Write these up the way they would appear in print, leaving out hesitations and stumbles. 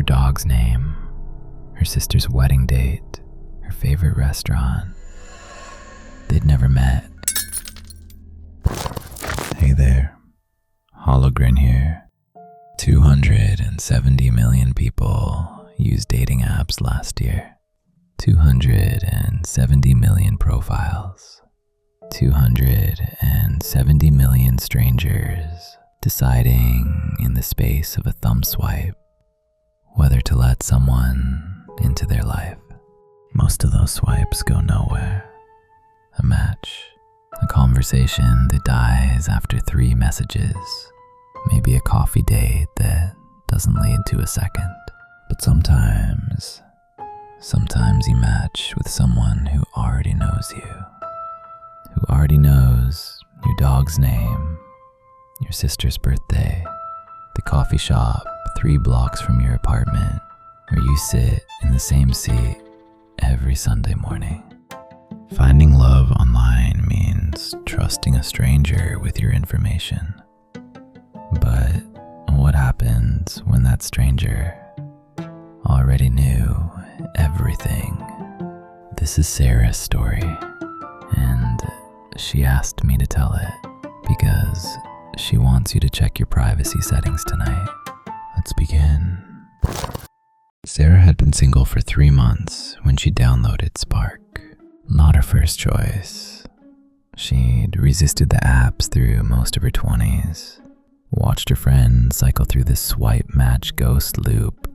dog's name, her sister's wedding date, her favorite restaurant. They'd never met. Hey there, Hollowgrin here. 270 million people used dating apps last year. 270 million profiles. 270 million strangers deciding in the space of a thumb swipe whether to let someone into their life. Most of those swipes go nowhere. A match, a conversation that dies after 3 messages, maybe a coffee date that doesn't lead to a second. But sometimes you match with someone who already knows you, who already knows your dog's name, your sister's birthday, the coffee shop 3 blocks from your apartment, where you sit in the same seat every Sunday morning. Finding love online means trusting a stranger with your information. But what happens when that stranger already knew everything? This is Sarah's story, and she asked me to tell it because she wants you to check your privacy settings tonight. Let's begin. Sarah had been single for 3 months when she downloaded Spark. Not her first choice. She'd resisted the apps through most of her 20s, watched her friends cycle through this swipe match ghost loop,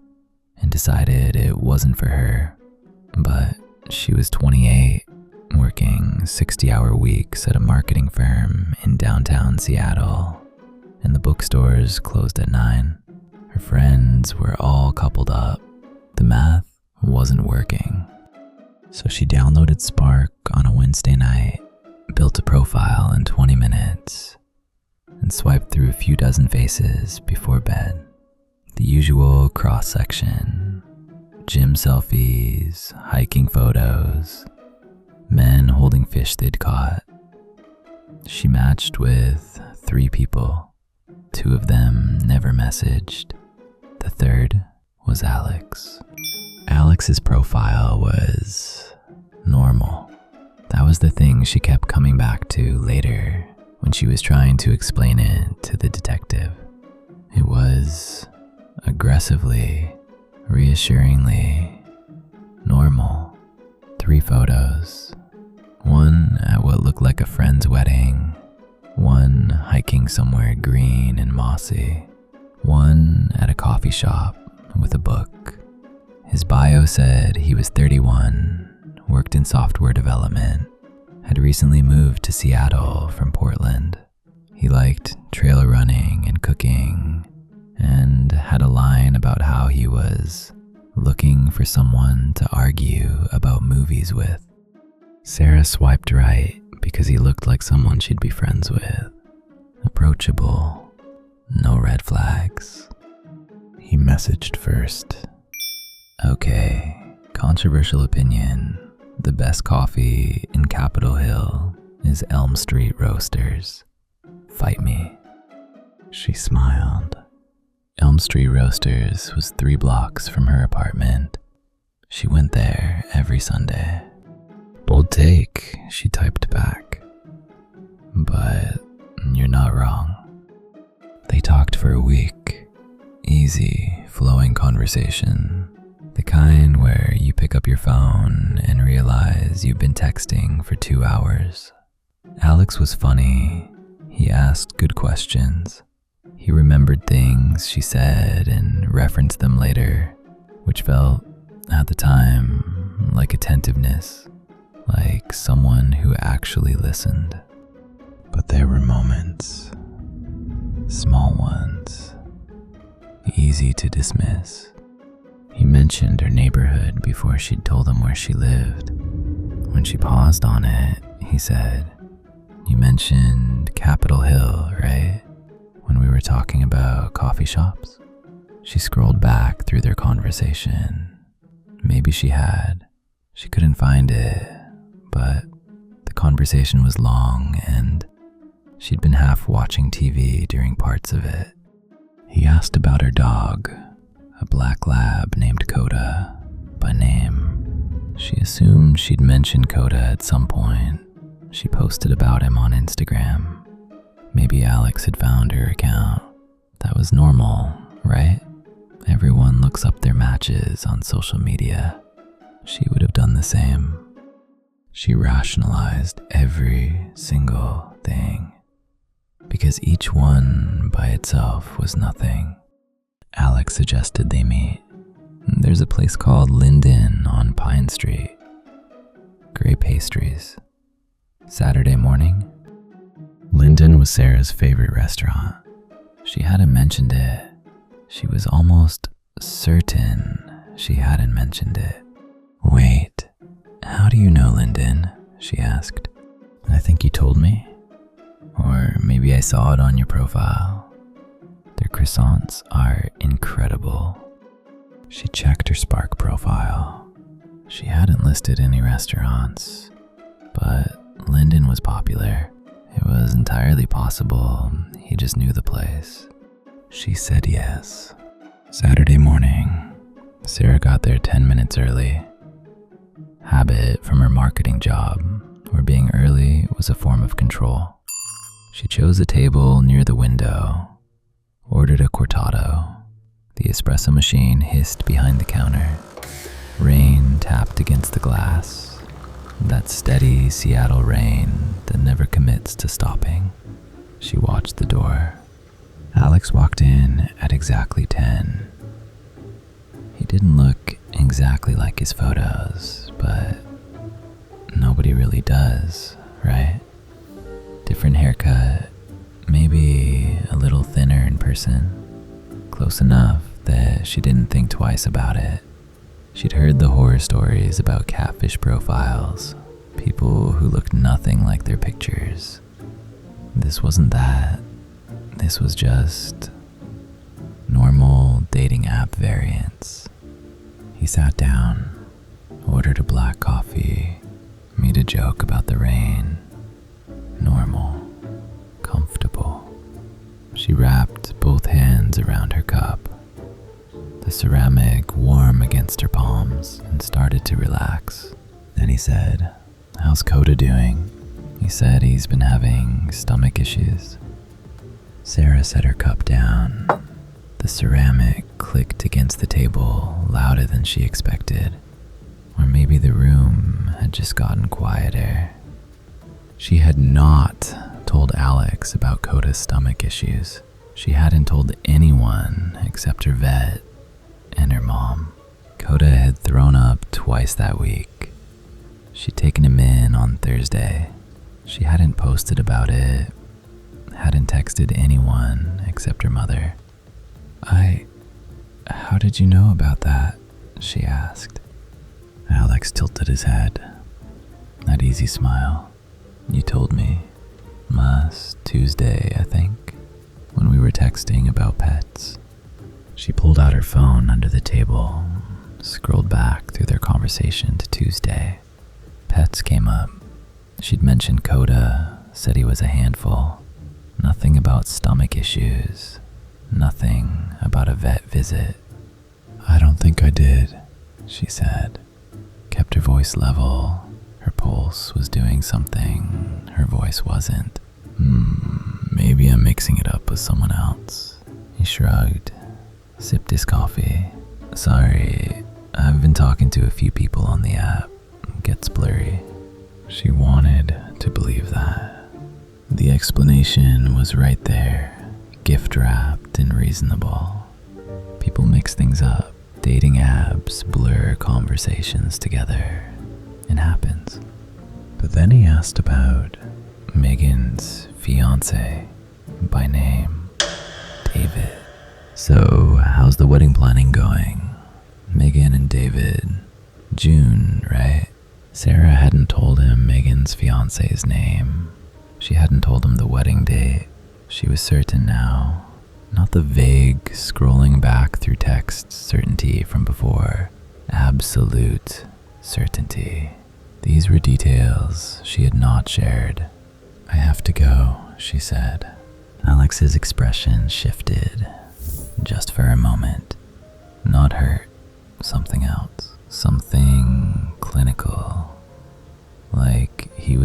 and decided it wasn't for her. But she was 28, working 60-hour weeks at a marketing firm in downtown Seattle, and the bookstores closed at 9. Her friends were all coupled up. The math wasn't working. So she downloaded Spark on a Wednesday night, built a profile in 20 minutes, and swiped through a few dozen faces before bed. The usual cross-section, gym selfies, hiking photos, men holding fish they'd caught. She matched with 3 people. 2 of them never messaged. The third was Alex. Alex's profile was normal. That was the thing she kept coming back to later when she was trying to explain it to the detective. It was aggressively, reassuringly normal. 3 photos. 1 at what looked like a friend's wedding. 1 hiking somewhere green and mossy. 1 at a coffee shop with a book. His bio said he was 31, worked in software development, had recently moved to Seattle from Portland. He liked trail running and cooking, and had a line about how he was looking for someone to argue about movies with. Sarah swiped right because he looked like someone she'd be friends with. Approachable, no red flags. He messaged first. Okay, controversial opinion. The best coffee in Capitol Hill is Elm Street Roasters. Fight me. She smiled. Elm Street Roasters was 3 blocks from her apartment. She went there every Sunday. Bold take, she typed back. But you're not wrong. They talked for a week. Easy, flowing conversation. The kind where you pick up your phone and realize you've been texting for 2 hours. Alex was funny. He asked good questions. He remembered things she said and referenced them later, which felt, at the time, like attentiveness, like someone who actually listened. But there were moments, small ones, easy to dismiss. He mentioned her neighborhood before she'd told him where she lived. When she paused on it, he said, "You mentioned Capitol Hill, right? When we were talking about coffee shops?" She scrolled back through their conversation. Maybe she had. She couldn't find it, but the conversation was long and she'd been half watching TV during parts of it. He asked about her dog, a black lab named Coda by name. She assumed she'd mentioned Coda at some point. She posted about him on Instagram. Maybe Alex had found her account. That was normal, right? Everyone looks up their matches on social media. She would have done the same. She rationalized every single thing, because each one by itself was nothing. Alex suggested they meet. There's a place called Linden on Pine Street. Gray pastries. Saturday morning. Linden was Sarah's favorite restaurant. She hadn't mentioned it. She was almost certain she hadn't mentioned it. Wait, how do you know Linden? She asked. I think you told me. Or maybe I saw it on your profile. Their croissants are incredible. She checked her Spark profile. She hadn't listed any restaurants, but Linden was popular. It was entirely possible he just knew the place. She said yes. Saturday morning, Sarah got there 10 minutes early. Habit from her marketing job, where being early was a form of control. She chose a table near the window, ordered a cortado. The espresso machine hissed behind the counter. Rain tapped against the glass. That steady Seattle rain that never commits to stopping. She watched the door. Alex walked in at exactly 10. He didn't look exactly like his photos, but nobody really does, right? Different haircut, maybe a little thinner in person. Close enough that she didn't think twice about it. She'd heard the horror stories about catfish profiles, people who looked nothing like their pictures. This wasn't that. This was just normal dating app variants. He sat down, ordered a black coffee, made a joke about the rain. Normal, comfortable. She wrapped both hands around her cup, the ceramic warm against her palms, and started to relax. Then he said, "How's Coda doing?" He said he's been having stomach issues. Sarah set her cup down. The ceramic clicked against the table louder than she expected. Or maybe the room had just gotten quieter. She had not told Alex about Coda's stomach issues. She hadn't told anyone except her vet and her mom. Coda had thrown up twice that week. She'd taken him in on Thursday. She hadn't posted about it, hadn't texted anyone except her mother. How did you know about that? She asked. Alex tilted his head. That easy smile. You told me. Last Tuesday, I think, when we were texting about pets. She pulled out her phone under the table, scrolled back through their conversation to Tuesday. Pets came up. She'd mentioned Coda, said he was a handful. Nothing about stomach issues. Nothing about a vet visit. I don't think I did, she said. Kept her voice level. Her pulse was doing something her voice wasn't. Maybe I'm mixing it up with someone else. He shrugged, sipped his coffee. Sorry, I've been talking to a few people on the app. Gets blurry. She wanted to believe that. The explanation was right there, gift-wrapped and reasonable. People mix things up. Dating apps blur conversations together. It happens. But then he asked about Megan's fiancé, by name David. So, how's the wedding planning going? Megan and David. June, right? Sarah hadn't told him Megan's fiancé's name. She hadn't told him the wedding date. She was certain now. Not the vague, scrolling back through text certainty from before. Absolute certainty. These were details she had not shared. I have to go, she said. Alex's expression shifted, just for a moment.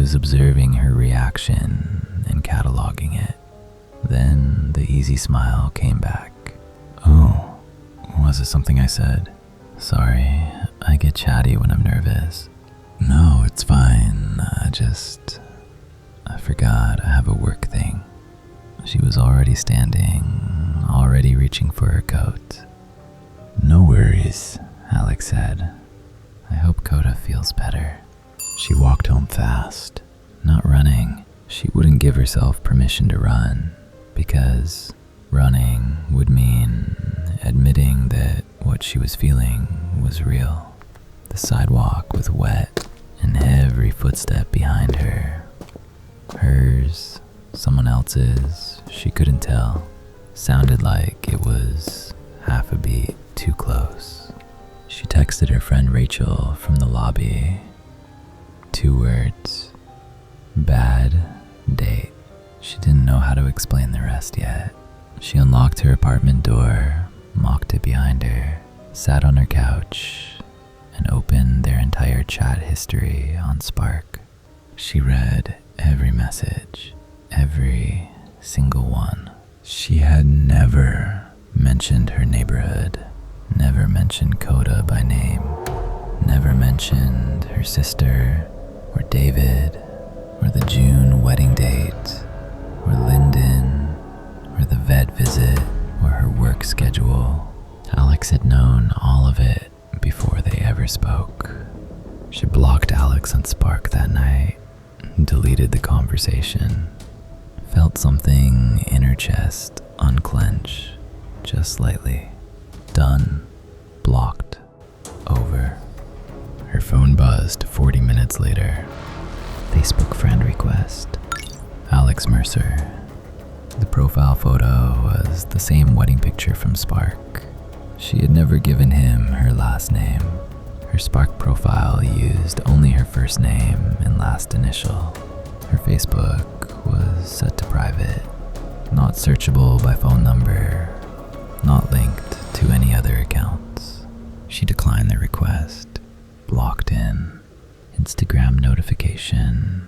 was observing her reaction and cataloging it. Then the easy smile came back. "Oh, was it something I said? Sorry, I get chatty when I'm nervous." "No, it's fine. I forgot I have a work thing." She was already standing, already reaching for her coat. "No worries," Alex said. "I hope Coda feels better." She walked home fast, not running. She wouldn't give herself permission to run, because running would mean admitting that what she was feeling was real. The sidewalk was wet, and every footstep behind her, hers, someone else's, she couldn't tell, sounded like it was half a beat too close. She texted her friend Rachel from the lobby. 2 words: bad date. She didn't know how to explain the rest yet. She unlocked her apartment door, locked it behind her, sat on her couch, and opened their entire chat history on Spark. She read every message, every single one. She had never mentioned her neighborhood, never mentioned Coda by name, never mentioned her sister, or David, or the June wedding date, or Lyndon, or the vet visit, or her work schedule. Alex had known all of it before they ever spoke. She blocked Alex on Spark that night, deleted the conversation, felt something in her chest unclench, just slightly. Done. Blocked. Over. Her phone buzzed 40 minutes later. Facebook friend request. Alex Mercer. The profile photo was the same wedding picture from Spark. She had never given him her last name. Her Spark profile used only her first name and last initial. Her Facebook was set to private, not searchable by phone number, not linked to any other accounts. She declined the request. Blocked in. Instagram notification.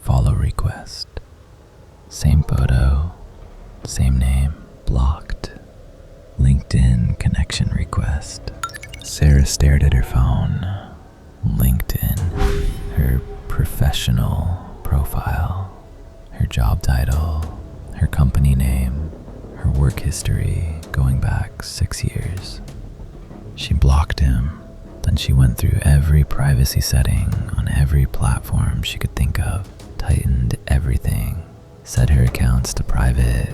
Follow request. Same photo, same name. Blocked. LinkedIn connection request. Sarah stared at her phone. LinkedIn. Her professional profile. Her job title. Her company name. Her work history going back 6 years. She blocked him. Then she went through every privacy setting on every platform she could think of, tightened everything, set her accounts to private,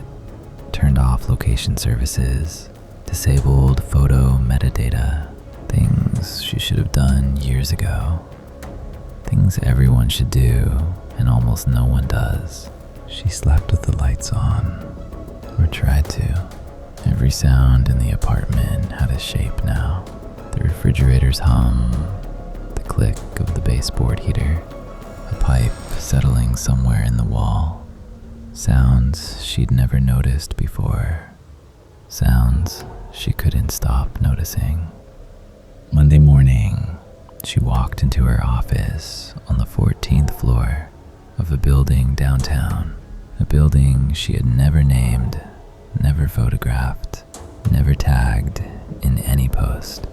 turned off location services, disabled photo metadata, things she should have done years ago, things everyone should do and almost no one does. She slept with the lights on, or tried to. Every sound in the apartment had a shape now. The refrigerator's hum, the click of the baseboard heater, a pipe settling somewhere in the wall. Sounds she'd never noticed before. Sounds she couldn't stop noticing. Monday morning, she walked into her office on the 14th floor of a building downtown, a building she had never named, never photographed, never tagged in any post.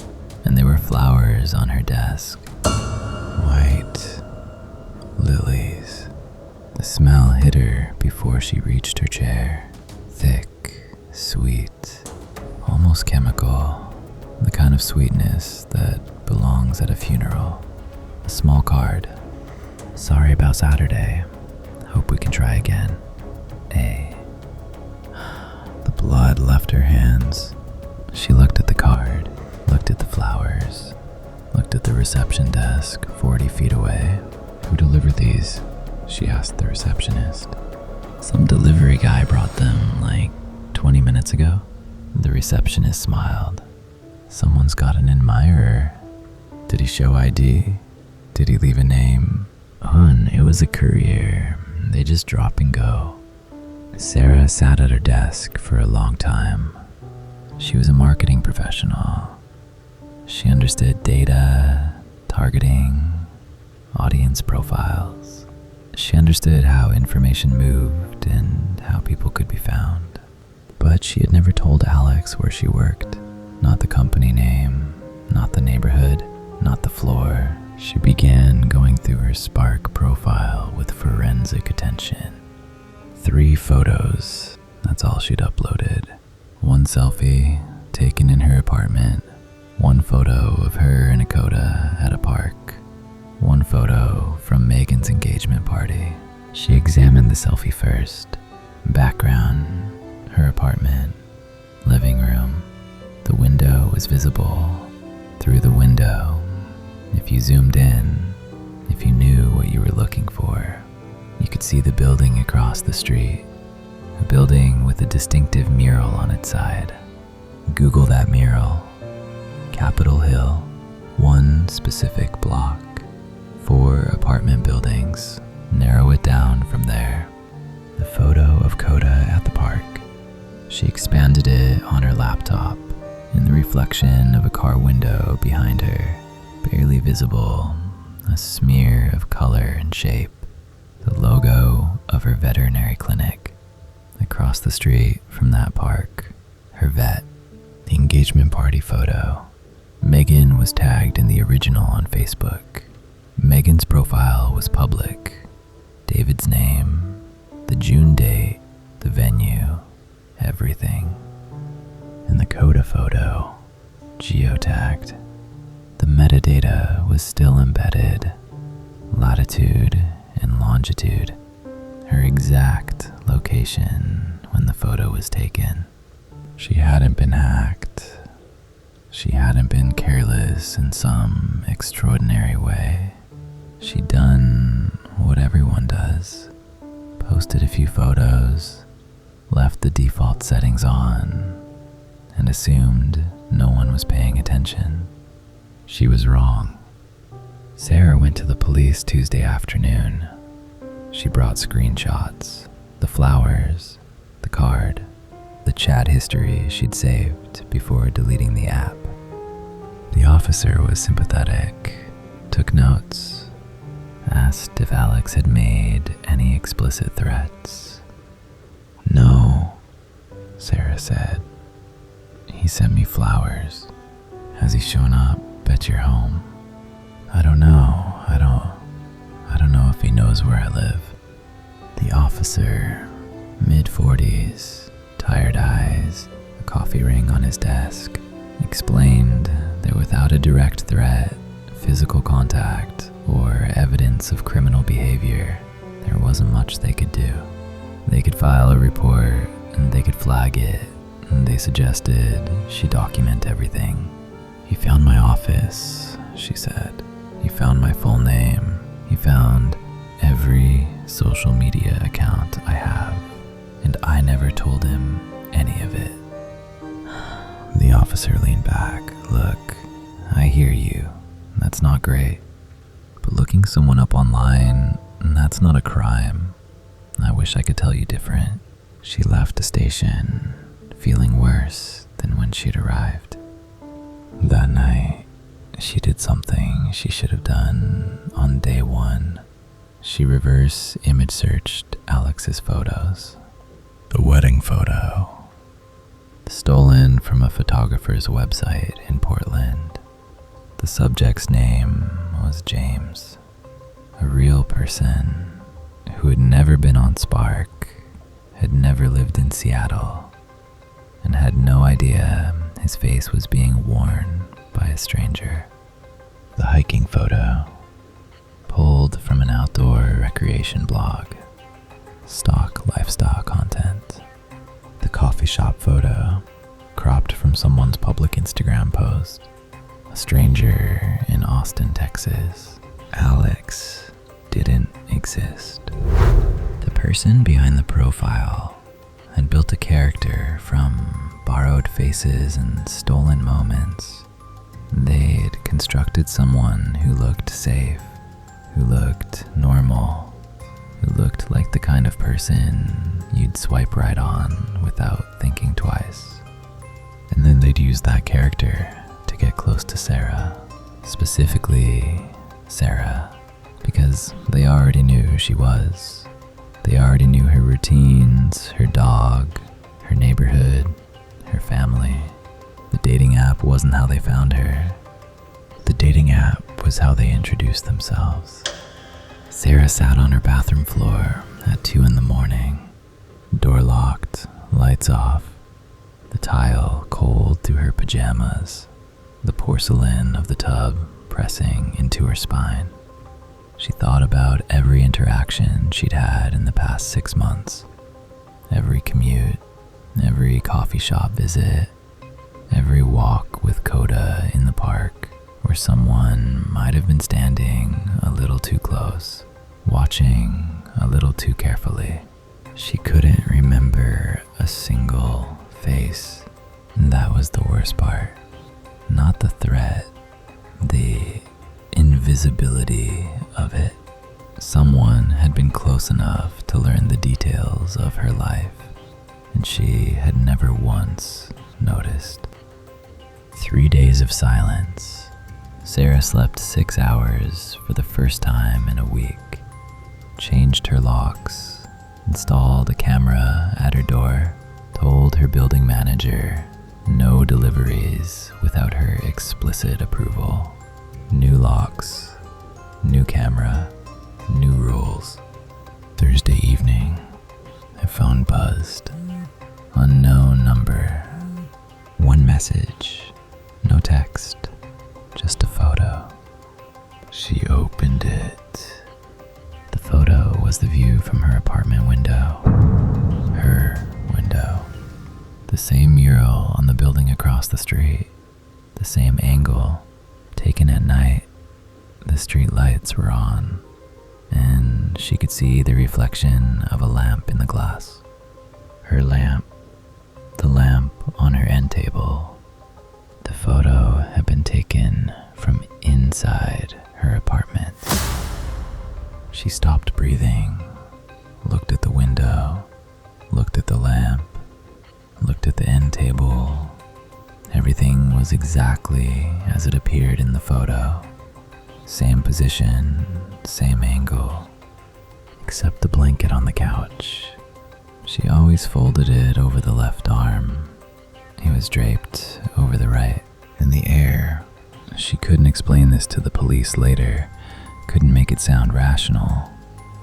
And there were flowers on her desk. White lilies. The smell hit her before she reached her chair. Thick, sweet, almost chemical. The kind of sweetness that belongs at a funeral. A small card. "Sorry about Saturday. Hope we can try again. A." The blood left her hands. She looked at the card. Looked at the flowers, looked at the reception desk 40 feet away. "Who delivered these?" she asked the receptionist. "Some delivery guy brought them like 20 minutes ago." The receptionist smiled. "Someone's got an admirer. Did he show ID? Did he leave a name?" "Hun, it was a courier. They just drop and go." Sarah sat at her desk for a long time. She was a marketing professional. She understood data, targeting, audience profiles. She understood how information moved and how people could be found. But she had never told Alex where she worked. Not the company name, not the neighborhood, not the floor. She began going through her Spark profile with forensic attention. 3 photos, that's all she'd uploaded. 1 selfie taken in her apartment. 1 photo of her in a coda at a park. 1 photo from Megan's engagement party. She examined the selfie first. Background, her apartment, living room. The window was visible. Through the window, if you zoomed in, if you knew what you were looking for, you could see the building across the street. A building with a distinctive mural on its side. Google that mural. Capitol Hill, 1 specific block. 4 apartment buildings. Narrow it down from there. The photo of Coda at the park. She expanded it on her laptop. In the reflection of a car window behind her, barely visible, a smear of color and shape. The logo of her veterinary clinic. Across the street from that park, her vet. The engagement party photo. Megan was tagged in the original on Facebook. Megan's profile was public. David's name, the June date, the venue, everything. And the Coda photo, geotagged. The metadata was still embedded. Latitude and longitude. Her exact location when the photo was taken. She hadn't been hacked. She hadn't been careless in some extraordinary way. She'd done what everyone does. Posted a few photos, left the default settings on, and assumed no one was paying attention. She was wrong. Sarah went to the police Tuesday afternoon. She brought screenshots, the flowers, the card, the chat history she'd saved before deleting the app. The officer was sympathetic, took notes, asked if Alex had made any explicit threats. "No," Sarah said. "He sent me flowers. Has he shown up at your home?" "I don't know. I don't know if he knows where I live." The officer, mid-40s, tired eyes, a coffee ring on his desk, explained that without a direct threat, physical contact, or evidence of criminal behavior, there wasn't much they could do. They could file a report, and they could flag it, and they suggested she document everything. "He found my office," she said. "He found my full name. He found every social media account I have, and I never told him any of it." The officer leaned back. "Look, I hear you. That's not great. But looking someone up online, that's not a crime. I wish I could tell you different." She left the station, feeling worse than when she'd arrived. That night, she did something she should have done on day 1. She reverse image searched Alex's photos. The wedding photo, stolen from a photographer's website in Portland. The subject's name was James, a real person who had never been on Spark, had never lived in Seattle, and had no idea his face was being worn by a stranger. The hiking photo, pulled from an outdoor recreation blog, stock lifestyle content. The coffee shop photo, cropped from someone's public Instagram post. A stranger in Austin, Texas. Alex didn't exist. The person behind the profile had built a character from borrowed faces and stolen moments. They'd constructed someone who looked safe, who looked normal, who looked like the kind of person you'd swipe right on without thinking twice. And then they'd use that character to get close to Sarah. Specifically, Sarah, because they already knew who she was. They already knew her routines, her dog, her neighborhood, her family. The dating app wasn't how they found her. The dating app was how they introduced themselves. Sarah sat on her bathroom floor at 2 a.m, door locked, lights off, the tile cold through her pajamas, the porcelain of the tub pressing into her spine. She thought about every interaction she'd had in the past 6 months, every commute, every coffee shop visit, every walk with Coda in the park, where someone might have been standing a little too close, watching a little too carefully. She couldn't remember a single face. That was the worst part. Not the threat, the invisibility of it. Someone had been close enough to learn the details of her life, and she had never once noticed. 3 days of silence. Sarah slept 6 hours for the first time in a week, changed her locks, installed a camera at her door, told her building manager no deliveries without her explicit approval. New locks, new camera, new rules. Thursday evening, her phone buzzed. Unknown number. One message, no text, just a photo. She opened it. The photo was the view from her apartment window. Her window. The same mural on the building across the street. The same angle, taken at night. The street lights were on, and she could see the reflection of a lamp in the glass. Her lamp. The lamp on her end table. The photo had been taken from inside her apartment. She stopped breathing, looked at the window, looked at the lamp, looked at the end table. Everything was exactly as it appeared in the photo. Same position, same angle, except the blanket on the couch. She always folded it over the left arm. He was draped over the right. In the air, she couldn't explain this to the police later, couldn't make it sound rational.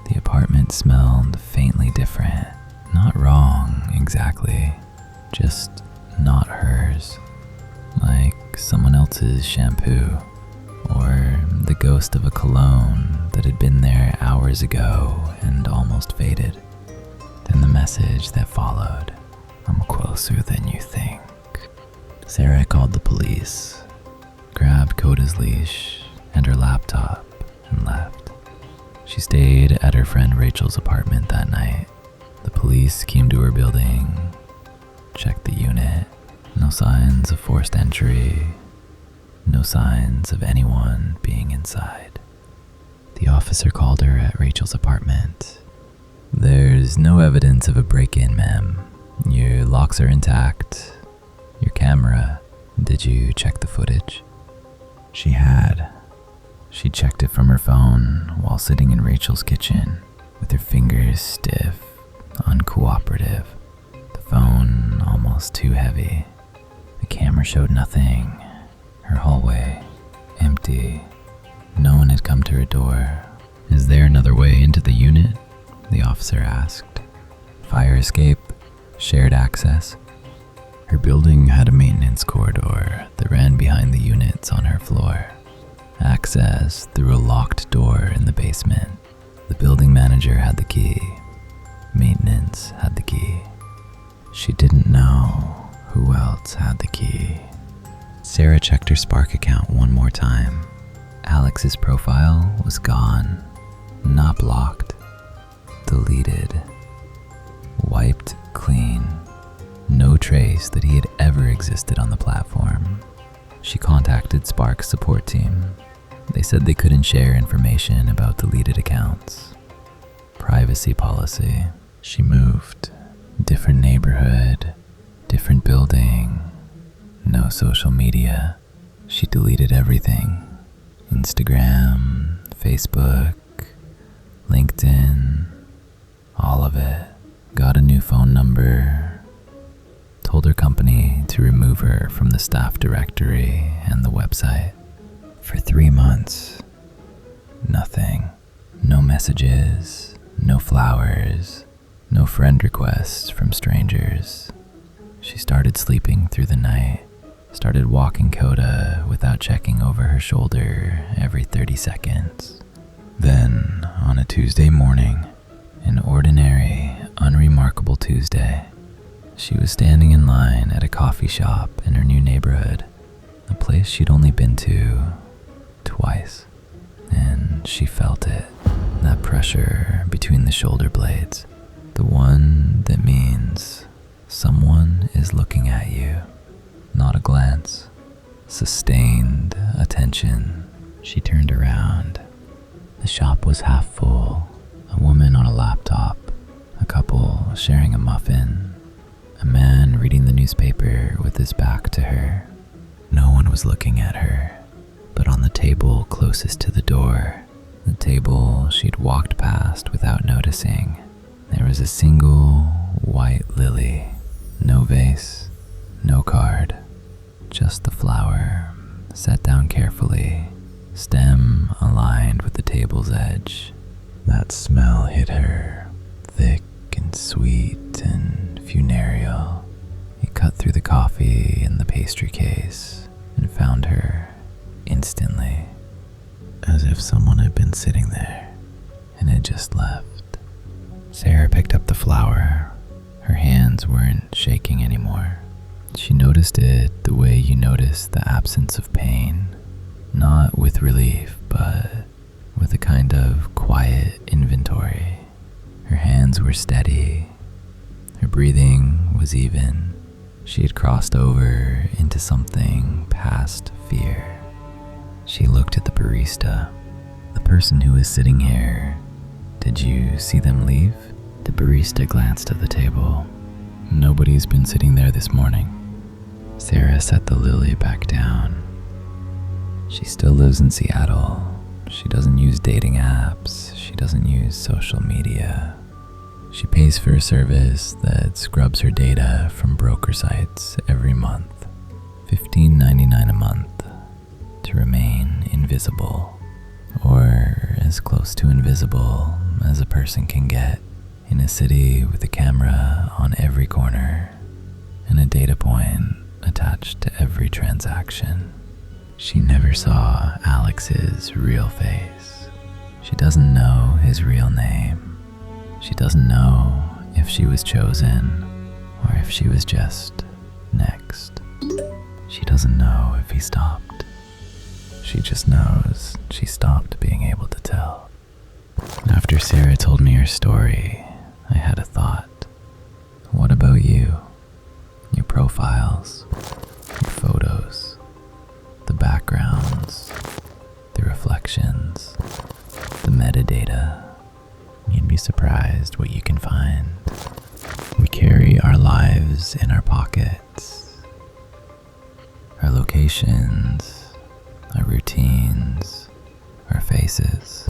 The apartment smelled faintly different. Not wrong, exactly. Just not hers. Like someone else's shampoo, or the ghost of a cologne that had been there hours ago and almost faded. Then the message that followed. I'm closer than you think. Sarah called the police, grabbed Coda's leash and her laptop, and left. She stayed at her friend Rachel's apartment that night. The police came to her building, checked the unit. No signs of forced entry, no signs of anyone being inside. The officer called her at Rachel's apartment. There's no evidence of a break-in, ma'am. Your locks are intact. Your camera, did you check the footage? She had. She checked it from her phone while sitting in Rachel's kitchen, with her fingers stiff, uncooperative. The phone almost too heavy. The camera showed nothing. Her hallway, empty. No one had come to her door. Is there another way into the unit? The officer asked. Fire escape? Shared access? Her building had a maintenance corridor that ran behind the units on her floor. Access through a locked door in the basement. The building manager had the key. Maintenance had the key. She didn't know who else had the key. Sarah checked her Spark account one more time. Alex's profile was gone. Not blocked. Deleted. Wiped clean. No trace that he had ever existed on the platform. She contacted Spark's support team. They said they couldn't share information about deleted accounts. Privacy policy. She moved. Different neighborhood. Different building. No social media. She deleted everything. Instagram, Facebook, LinkedIn, all of it. Got a new phone number, told her company to remove her from the staff directory and the website. For 3 months, nothing. No messages, no flowers, no friend requests from strangers. She started sleeping through the night, started walking Coda without checking over her shoulder every 30 seconds. Then, on a Tuesday morning, an ordinary, unremarkable Tuesday, she was standing in line at a coffee shop in her new neighborhood, a place she'd only been to twice, and she felt it, that pressure between the shoulder blades, the one that means someone is looking at you, not a glance, sustained attention. She turned around. The shop was half full, a woman on a laptop, a couple sharing a muffin, a man reading the newspaper with his back to her. No one was looking at her, but on the table closest to the door, the table she'd walked past without noticing, there was a single white lily. No vase, no card, just the flower, set down carefully, stem aligned with the table's edge. That smell hit her, thick and sweet and funereal. It cut through the coffee in the pastry case and found her instantly, as if someone had been sitting there and had just left. Sarah picked up the flower. Her hands weren't shaking anymore. She noticed it the way you notice the absence of pain, not with relief, but with a kind of quiet inventory. Her hands were steady. Her breathing was even. She had crossed over into something past fear. She looked at the barista, the person who was sitting here. Did you see them leave? The barista glanced at the table. Nobody's been sitting there this morning. Sarah set the lily back down. She still lives in Seattle. She doesn't use dating apps. She doesn't use social media. She pays for a service that scrubs her data from broker sites every month. $15.99 a month to remain invisible, or as close to invisible as a person can get in a city with a camera on every corner and a data point attached to every transaction. She never saw Alex's real face. She doesn't know his real name. She doesn't know if she was chosen or if she was just next. She doesn't know if he stopped. She just knows she stopped being able to tell. After Sarah told me her story, I had a thought. What about you? Your profiles, your photos, the backgrounds, the reflections, the metadata. You'd be surprised what you can find. We carry our lives in our pockets, our locations, our routines, our faces.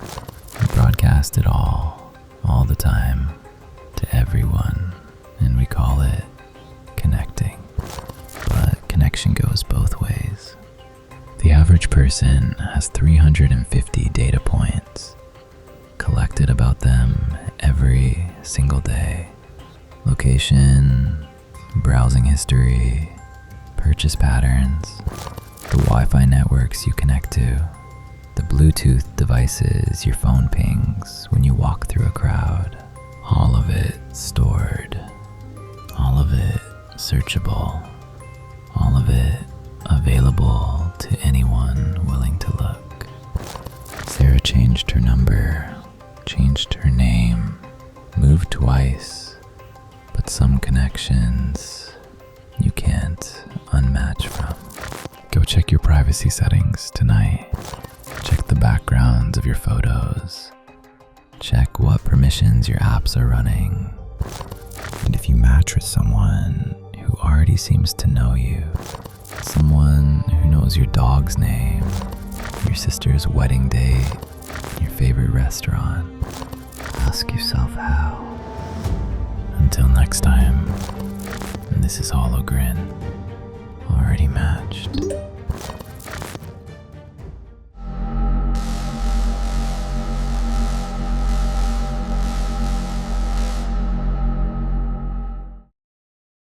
We broadcast it all the time, to everyone, and we call it connecting. But connection goes both ways. The average person has 350 data points collected about them every single day. Location, browsing history, purchase patterns, the Wi-Fi networks you connect to, the Bluetooth devices your phone pings when you walk through a crowd. All of it stored, all of it searchable, all of it available to anyone willing to look. Sarah changed her number, changed her name, moved twice, but some connections you can't unmatch from. Go check your privacy settings tonight. Check the backgrounds of your photos. Check what permissions your apps are running. And if you match with someone who already seems to know you, someone who knows your dog's name, your sister's wedding date, your favorite restaurant, next time. This is Hollowgrin.